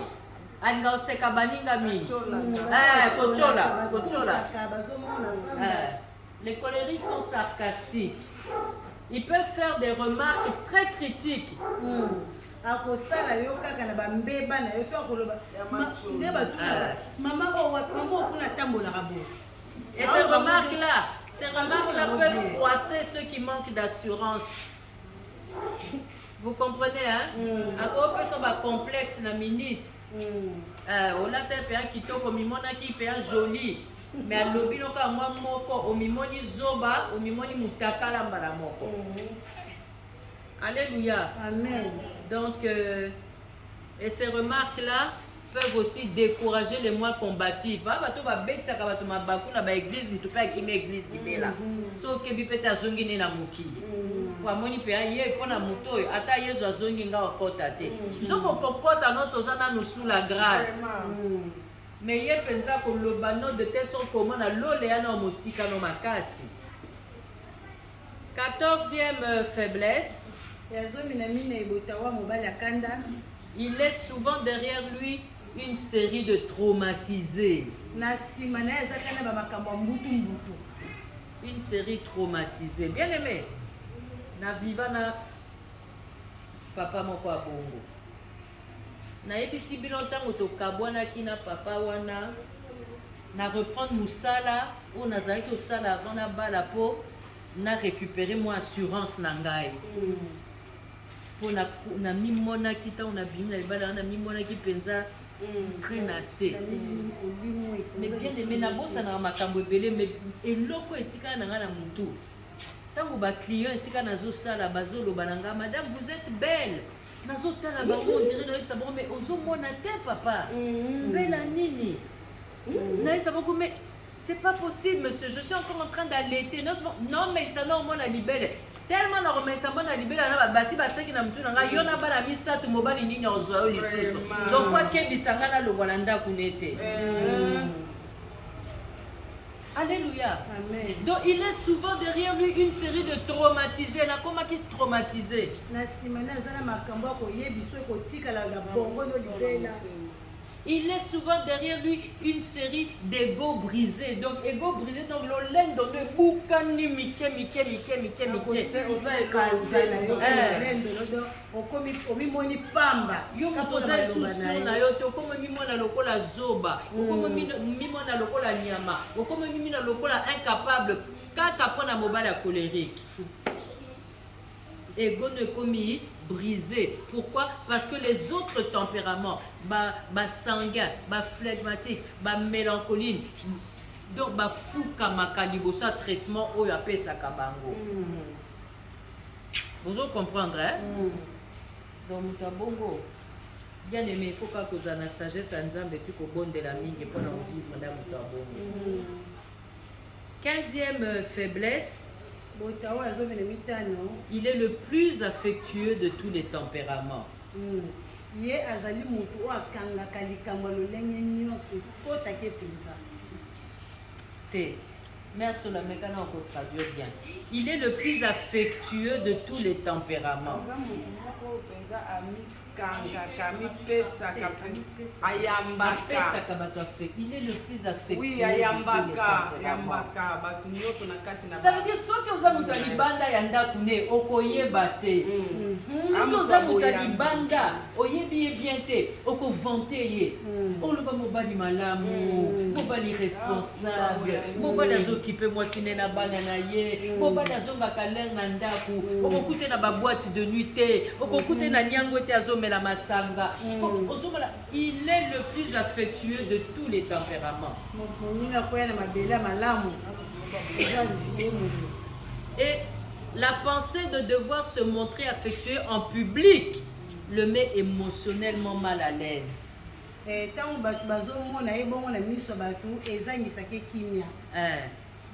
[SPEAKER 1] Les colériques sont sarcastiques. Ils peuvent faire des remarques très critiques. Et ces remarques-là peuvent froisser ceux qui manquent d'assurance. Vous comprenez, hein? Ako peut être complexe na minute. On a tapé un kitoko mimona qui peut être joli. Mais à l'obino ka moi moko o mimoni zoba o mimoni mutakala mbala moko. Alléluia.
[SPEAKER 2] Amen.
[SPEAKER 1] Donc et ces remarques-là peuvent aussi décourager les moins combatifs. Ba bato ba betsa ka bato mabaku na ba église mutu pa ki me église libela. So ke bi peta zongi ni na mukili. Kwa moni pe aye pona muto ata yezo azongi nga okota te. Nzoko kokota no tozana nous sous la grâce. Mais ye penza ko lobano de telle sorte comment na lole ya na mosika no makasi. 14e faiblesse. Il laisse souvent derrière lui une série de traumatisés. Une série traumatisée. Bien aimé. Na viva na papa moko abongo. Na ebisi bino ntango tokabwanaki na papa wana na reprendre musala o nazalaki kosala avant na bala po na récupérer mon assurance na ngai. Po na mimonaki ntango na bimi na libala na mimonaki mpenza traîne assez. Mais bien aimé, na bossa na makambo ebele, mais eloko etika na nga na mutu. Tango ba client esika nazo sala bazo loba na nga, madame vous êtes belle. Nazo tala ba on dirait na yebisa bon mais ozo mona te papa. Belle à nini. Na yebisa beaucoup mais c'est pas possible monsieur, je suis encore en train d'allaiter. Non mais ça non mona libelle. Tellement na remercie mona libelle na basi ba tsaki na mutu na nga yona bana misatu mobali nini ozo liseso. Donc quoi que bisanga na lobola ndako nete. Alléluia.
[SPEAKER 2] Amen.
[SPEAKER 1] Donc il est souvent derrière lui une série de traumatisés. La comment qui traumatisé? Il est souvent derrière lui une série d'ego brisés. Donc ego brisé donc l'olène donne boukani mike. Yo motoza susu na yo te okoma mimona lokola zoba, okoma mimona lokola nyama, okoma mimona lokola incapable kaka pona mobile ya colérique. Ego ne komi brisé. Pourquoi? Parce que les autres tempéraments, sanguin, flegmatique, mélancoline, donc fouka makalibosa traitement au yapé sakabango. Vous comprendre, hein? Donc mutabongo. Bien aimé, il faut pas que vous en sagesse en Nzambe puis qu'au bon de la mingi pour en vivre dans mutabongo. 15e faiblesse. Il est le plus affectueux de tous les tempéraments. Merci la mécanique on traduire bien. Il est le plus affectueux de tous les tempéraments. Il est le plus affectueux.
[SPEAKER 3] Oui,
[SPEAKER 1] ça veut dire soit que vous avez une banda yanda kune okoyeba te. Soit que vous avez une banda oyebi bien te oko vanter ye. On le ba mobali malamu, mobali responsable, mobali azokipe moi sine na bana na ye, mobali azonga kaler na ndaku, okokute na ba boîte de nuit te, okokute na nyango te azomela masanga. Il est le plus affectueux de tous les tempéraments. Et la pensée de devoir se montrer affectueux en public le met émotionnellement mal à l'aise.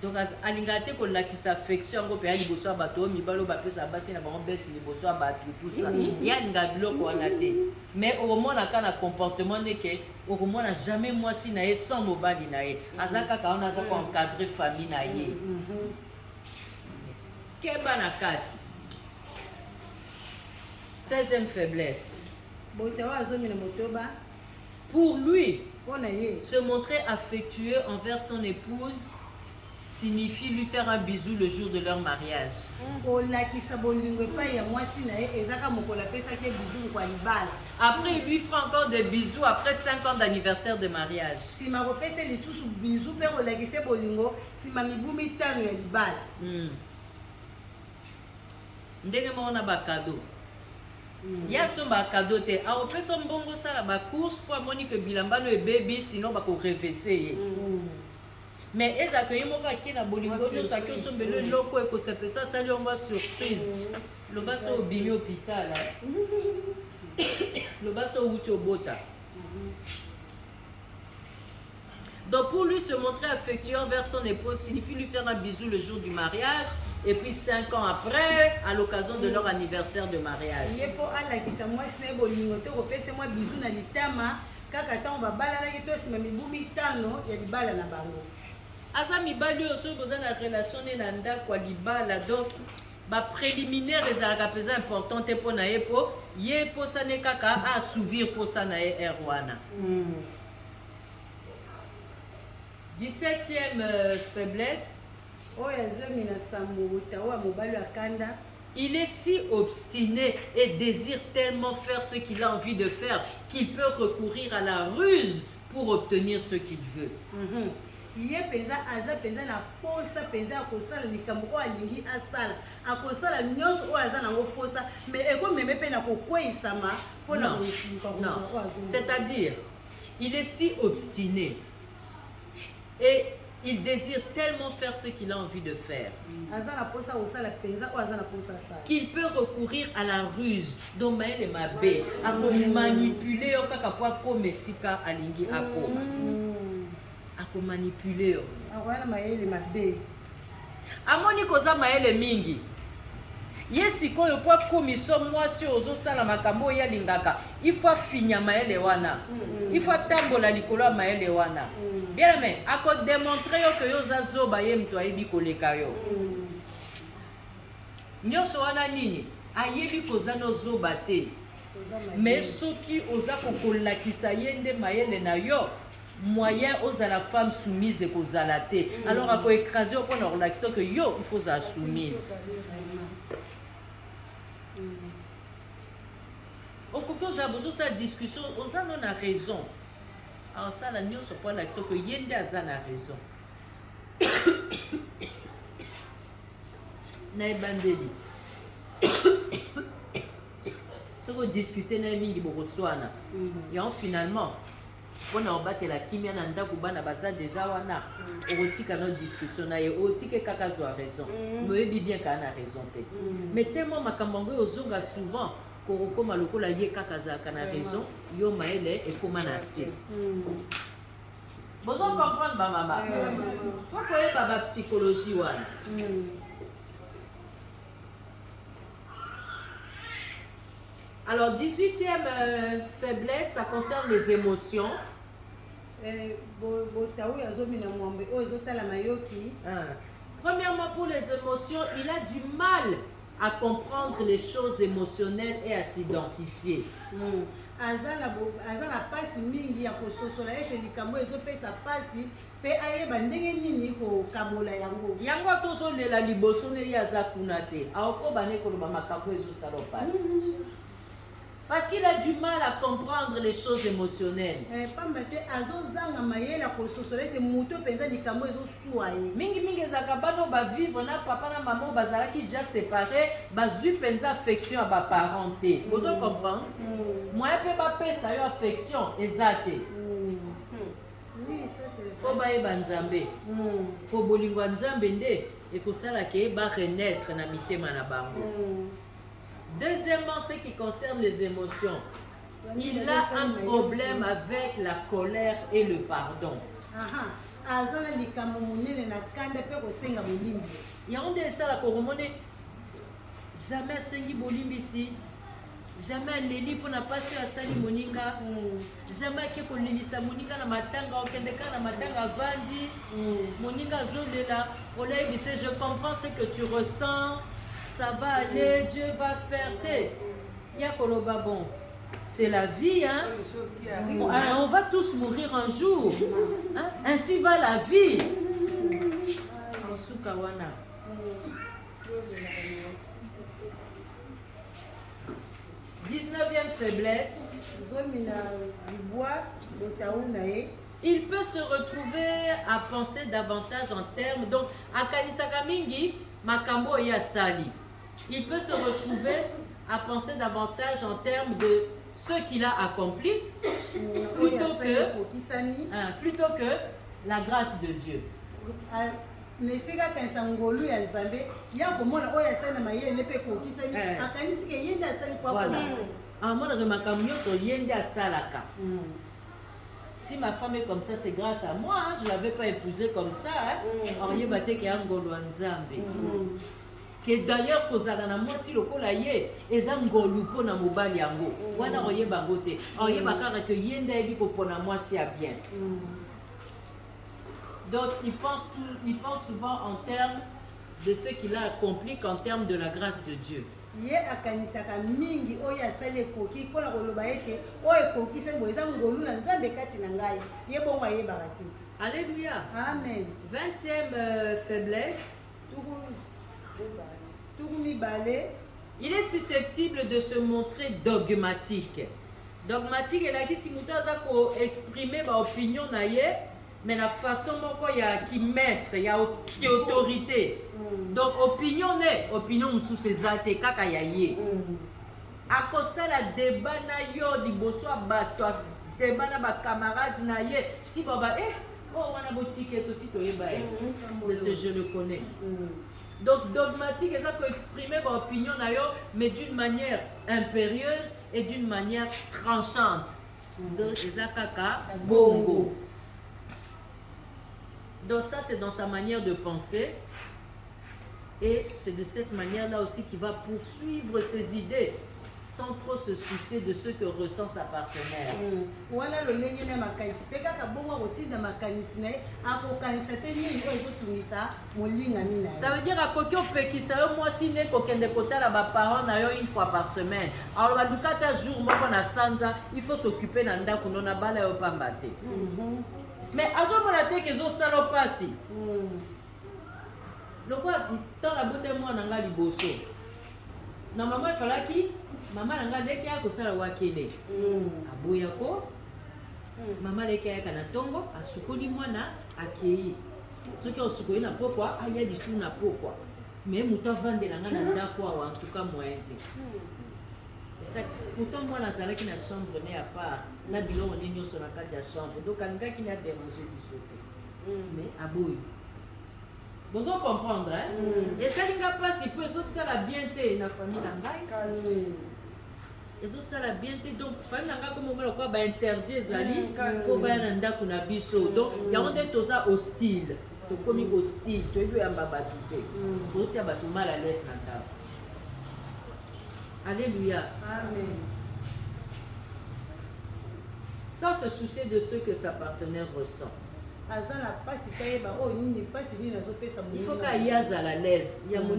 [SPEAKER 1] Donc alingate ko lakisa affection ngo pe ali boso bato mibalo ba pesa basi na bango besi ni boso bato tout ça ya nga biloko wana te mais au moment na kana comportement ne ke au moment na jamais moi si na ye sans mobali na ye azaka ka on azaka encadrer famille na ye keba na kati 16e faiblesse pour lui se montrer affectueux envers son épouse signifie lui faire un bisou le jour de leur mariage. Après, il lui fera encore des bisous après 5 ans d'anniversaire de mariage. Ndenge mo na ba cadeau. Ya so ba cadeau te. A opesa mbongo sala ba course pour Monique bilamba no baby sinon ba ko reverser. Mais ils accueillent mon gars qui n'a bolingo chacun son belle loco et que c'est ça ça lui envoie surprise. Le bas au bimi hôpital. Le bas au Ucho Bota. Donc pour lui se montrer affectueux envers son épouse signifie lui faire un bisou le jour du mariage et puis 5 ans après à l'occasion de leur anniversaire de mariage. Aza mibali oso boza na relation na ndako libala donc ba préliminaire ezalaka pesa important te pona ye po ye posa ne kaka a assouvir posa na ye erwana. 17e faiblesse. Il est si obstiné et désire tellement faire ce qu'il a envie de faire qu'il peut recourir à la ruse pour obtenir ce qu'il veut. Non, c'est-à-dire il est si obstiné et il désire tellement faire ce qu'il a envie de faire qu'il peut recourir à la ruse. Donc Maël est ma bé, à manipuler comme Messika alingi akoma, à manipuler. Amoni koza Maël mingi. Yesi ko yo po commission mwasi ozosala makambo ya lingaka. Il faut finir Maël wana. Il faut tambola likolo ya Maël wana. Bien mais ako démontrer yo que yo za zoba ye mto ayebi koleka yo. Nyonso wana nini? Ayebi koza no zoba te. Mais soki oza kokolakisa yende Maël na yo, moyen aux à la femme soumise et kozala te. Alors ako écraser au point de relaxation que yo il faut za soumise. Au cours de cette discussion, on a raison. Alors ça, la nuance point l'action que Yende a raison. Naibandeli. Ce qu'on discutait na mingi bokoswana. Et finalement, on a battu la kimia nanda kubana baza déjà wana. Otika notre discussion na ye otike kakazo a raison. Mais bien qu'on a raison te. Mais tellement makambango ozonga souvent. Comme le la ye kakazaka na raison, yo Maël et comment assez. Vous comprendre ma maman. Faut que baba psychologie wana. Alors 18e faiblesse, ça concerne les émotions. Premièrement pour les émotions, il a du mal à comprendre les choses émotionnelles et à s'identifier. Yango tozo lela liboso ne yaza kunate. Aoko bane ko ba makambo ezo salo passe. Parce qu'il a du mal à comprendre les choses émotionnelles. Mingi zakabano ba vivre na papa na maman bazalaki déjà séparés, bazu penza affection à ba parenté. Vous comprenez? Moi pe ba pesa yo affection ezate. Oui, ça c'est faut ba eba nzambe. Faut bolingwa nzambe nde et ko sala ke ba renaître na mitema na bango. Deuxièmement, ce qui concerne les émotions, il a un problème avec la colère et le pardon. Il y a un de ça la coromone, jamais sengi bolimbisi, jamais leli pour n'a pas su à sali moninga, jamais que pour lilisa moninga na matanga okendeka na matanga vandi, moninga zolela, olay dit je comprends ce que tu ressens. Ça va aller, Dieu va faire tes. Yakoloba bon. C'est la vie, hein. On va tous mourir un jour. Hein? Ainsi va la vie. En Sukawana. 19e faiblesse. Il peut se retrouver à penser davantage en termes. Donc, à Kanisaka Mingi, Makambo ya Sali. Il peut se retrouver à penser davantage en termes de ce qu'il a accompli plutôt que la grâce de Dieu. Si ma femme est comme ça, c'est grâce à moi. Hein? Je ne l'avais pas épousée comme ça. Que d'ailleurs, moi, si le col aïe, et ça ngolu pour na mobali yango. Wana oye bangote. Oye bakara que yenda ebi pour na moi si a bien. Donc il pense souvent en termes de ce qu'il a accompli qu'en termes de la grâce de Dieu.
[SPEAKER 2] Ye akanisaka mingi oyo asali ekoki mpona koloba ete oyo ekokisa boye eza ngolu na nzambe kati na ngai ye bongo ayebaka te.
[SPEAKER 1] Alléluia.
[SPEAKER 2] Amen.
[SPEAKER 1] 20e faiblesse. Il est susceptible de se montrer dogmatique. Dogmatique est là qui si muta za ko exprimer ba opinion na ye, mais la façon moko ya ki mettre ya ki autorité. Donc opinion sous ses até kaka ya ye. A kosa la débat na yo liboso bato débat na ba camarade na ye ti baba oh wana botike to si to yeba je le connais. Donc dogmatique et ça peut exprimer votre opinion d'ailleurs, mais d'une manière impérieuse et d'une manière tranchante. Donc ça kaka bongo. Donc ça c'est dans sa manière de penser et c'est de cette manière-là aussi qu'il va poursuivre ses idées sans trop se soucier de ce que ressent sa partenaire.
[SPEAKER 2] Voilà le lien na makanisi. Peka ka bongo rotina makanisi na akokanisa te nini oyo ezotungisa molinga mina.
[SPEAKER 1] Ça veut dire à kokyo pekisa yo mwasi ne kokende kotala ba parents na yo une fois par semaine. Alors ba dukata jour moko na sanza, il faut s'occuper na ndako na bala yo pamba te. Mais azomona te ke zo sala pasi. Lokwa dans la beauté moi na nga liboso. Na maman falaki mama nanga leki ya kosala wakene aboya ko mama leki ya kana tongo asukoli mwana akei soki osukoli na pokwa aya disu na pokwa mais muta vandela nga na ndako wa en tout cas moyen te ça pourtant moi nazalaki na chambre ne à part na biloko ne nyonso na kati ya chambre donc alingaki na déranger biso te mais aboyi vous allez comprendre, hein? Et ça n'a pas si peu, ça la bienté na famille nangai. Et ça la bienté donc famille nangai comme on va ba interdire zali, ko ba na ndako na biso. Donc il y a on est toza hostile. To komi hostile, to lui amba batute. To tia batu mal à l'aise na ndako. Alléluia.
[SPEAKER 2] Amen.
[SPEAKER 1] Sans se soucier de ce que sa partenaire ressent. Il faut qu'il y ait à l'aise. Il y a mon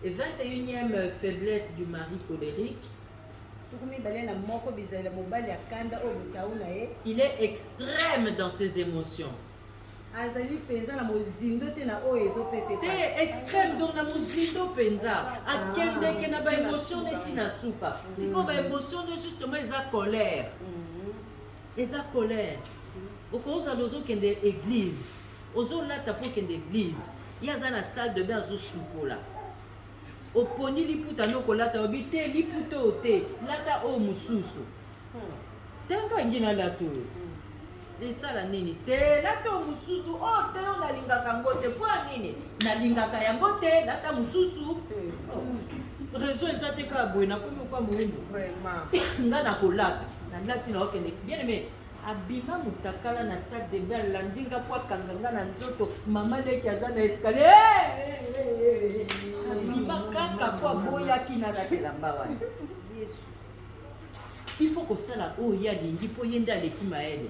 [SPEAKER 1] et 21e faiblesse du mari colérique. Il est extrême dans ses émotions. Extrême dans la mozindo penza. Akende ke na ba émotion netina suka. Si ko ba émotion justement ils a colère. Ils a colère. Au cause à l'ozo qui est église, ozo là tapo qui est église, il y a la salle de bain ozo soupola. Au poni li puta no kolata obité li puta oté, lata o mususu. Tenga ngina la tout. Et ça la nini te lata o mususu o te on la lingaka ngote kwa nini? Na lingaka ya ngote lata mususu. Raison ezate ka boina komi kwa muhimu. Vraiment. Ngana kolata. Na lati na okende bien aimé. Abima mutakala na sac de bain landinga kwa kanganga na nzoto mama leki azana escalier abima kaka kwa boya kina na kelamba wana il faut que ça là oh ya dingi po yenda leki maele.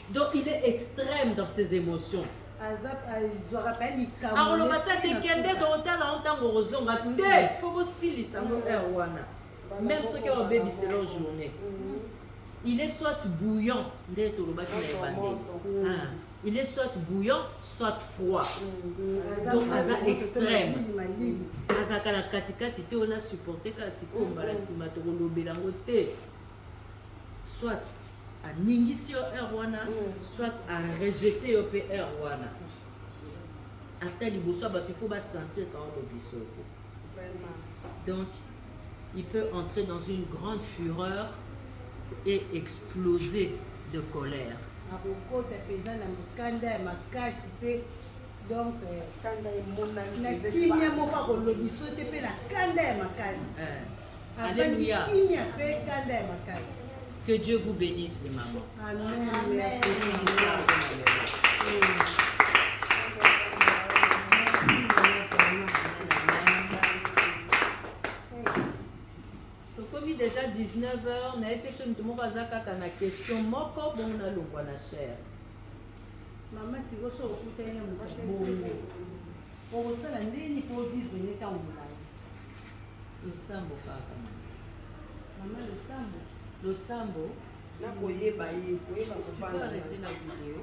[SPEAKER 1] Donc il est extrême dans ses émotions. Alors le matin te kende do otala ontango rozonga nde faut bosili sango wana même ceux qui ont baby c'est leur journée. Il est soit bouillant, il est soit bouillant, soit froid. Donc, à extrême. À la katikati, on a supporté qu'à soit à ningisio erwana, soit à rejeter au erwana. À tel niveau, il faut sentir quand on le biseau. Donc, il peut entrer dans une grande fureur et exploser de colère. Alléluia. Que Dieu vous bénisse, les mamans. Amen. Déjà 19h, on a été sur une question. Moko bon na longwa na cher.
[SPEAKER 2] Maman si vous so okuta na mukabongo. Pour ça la ndeni pour vivre n'état en mulai.
[SPEAKER 1] Le sambo kaka.
[SPEAKER 2] Maman le sambo.
[SPEAKER 1] Le sambo.
[SPEAKER 3] Na koyeba ye, koyeba
[SPEAKER 1] ko arrêter la vidéo.